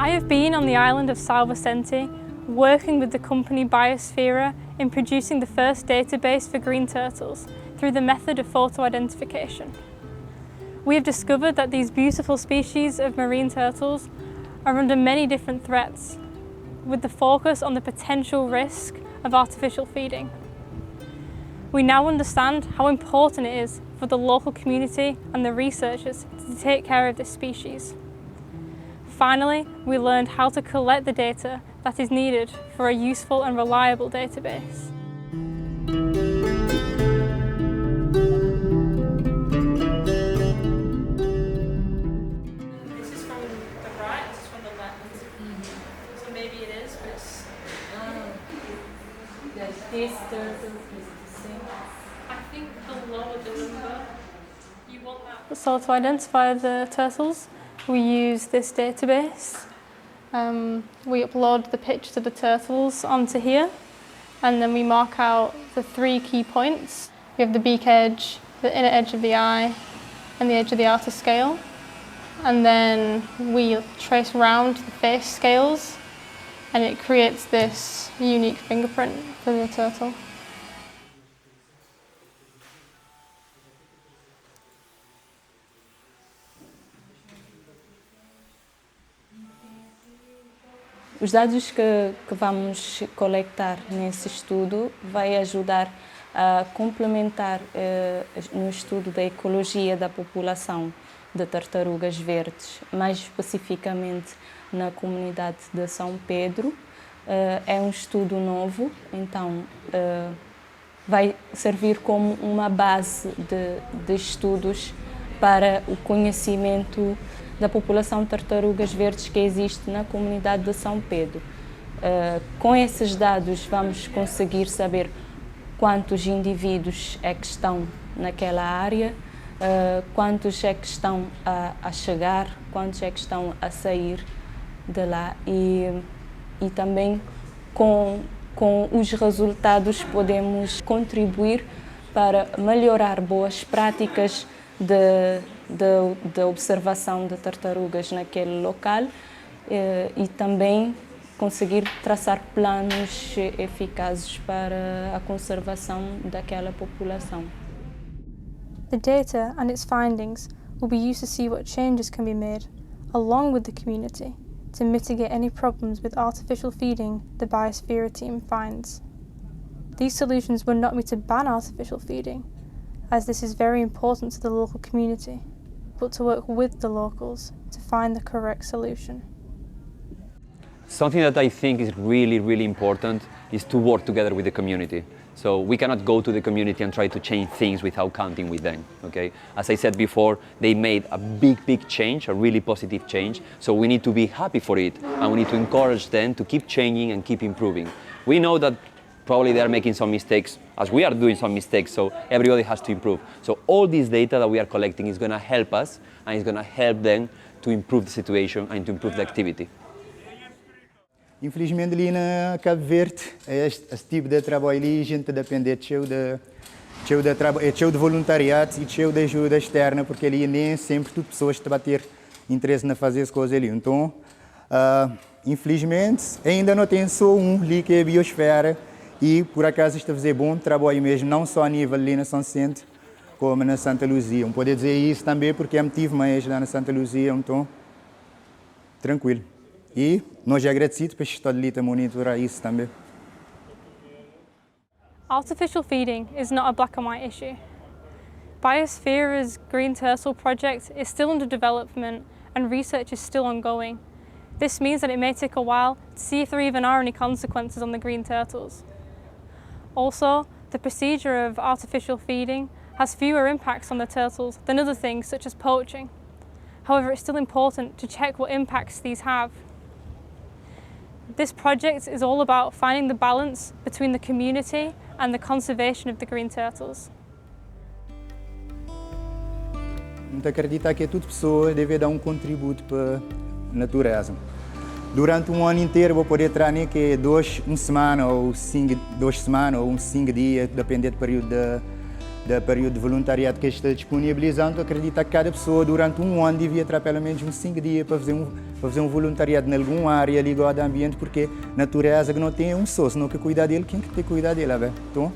I have been on the island of São Vicente, working with the company Biosphere in producing the first database for green turtles through the method of photo identification. We have discovered that these beautiful species of marine turtles are under many different threats, with the focus on the potential risk of artificial feeding. We now understand how important it is for the local community and the researchers to take care of this species. Finally, we learned how to collect the data that is needed for a useful and reliable database. This is from the right, this is from the left. So maybe it is, but it's... This turtle is the same. I think the lower the number, you want that. So to identify the turtles, we use this database. We upload the pictures of the turtles onto here, and then we mark out the 3 key points. We have the beak edge, the inner edge of the eye, and the edge of the outer scale. And then we trace round the face scales, and it creates this unique fingerprint for the turtle. Os dados que vamos coletar nesse estudo vai ajudar a complementar no estudo da ecologia da população de tartarugas verdes, mais especificamente na comunidade de São Pedro. É um estudo novo, então vai servir como uma base de estudos para o conhecimento da população de tartarugas verdes que existe na comunidade de São Pedro. Com esses dados vamos conseguir saber quantos indivíduos é que estão naquela área, quantos é que estão a chegar, quantos é que estão a sair de lá e também com os resultados podemos contribuir para melhorar boas práticas de observação de tartarugas naquele local e também conseguir traçar planos eficazes para a conservação daquela população. The data and its findings will be used to see what changes can be made, along with the community, to mitigate any problems with artificial feeding the Biosphere team finds. These solutions will not be to ban artificial feeding, as this is very important to the local community, but to work with the locals to find the correct solution. Something that I think is really, really important is to work together with the community. So we cannot go to the community and try to change things without counting with them, okay? As I said before, they made a big change, a really positive change, so we need to be happy for it, and we need to encourage them to keep changing and keep improving. We know that probably they are making some mistakes, as we are doing some mistakes, so everybody has to improve. So all this data that we are collecting is going to help us, and it's going to help them to improve the situation and to improve the activity. Infelizmente ali na Cape Verde, este tipo de trabalho ali, a gente depende de voluntariado e de ajuda externa, porque ali nem sempre tudo pessoas que ter interesse na fazer as coisas ali. Então, infelizmente, ainda não tem só ali que é a biosfera e por acaso está a fazer bom trabalho mesmo, não só a nível ali na São Vicente, como na Santa Luzia. Não pode dizer isso também porque é motivo mais lá na Santa Luzia, então, tranquilo. E nós agradecidos por estar ali a monitorar isso também. Artificial feeding is not a black and white issue. Biosphere's Green Turtle project is still under development and research is still ongoing. This means that it may take a while to see if there even are any consequences on the green turtles. Also, the procedure of artificial feeding has fewer impacts on the turtles than other things such as poaching. However, it's still important to check what impacts these have. This project is all about finding the balance between the community and the conservation of the green turtles. Eu acredito que toda pessoa deve dar contributo para a natureza. Durante ano inteiro vou poder trazer que uma semana ou 2 semanas ou 5 dias, depende do período do período de voluntariado que está disponibilizando, acredito que cada pessoa durante um ano devia ter pelo menos uns 5 dias para fazer um voluntariado em alguma área ligada ao ambiente, porque a natureza que não tem um só, senão que cuidar dele, quem que tem que cuidar dele, então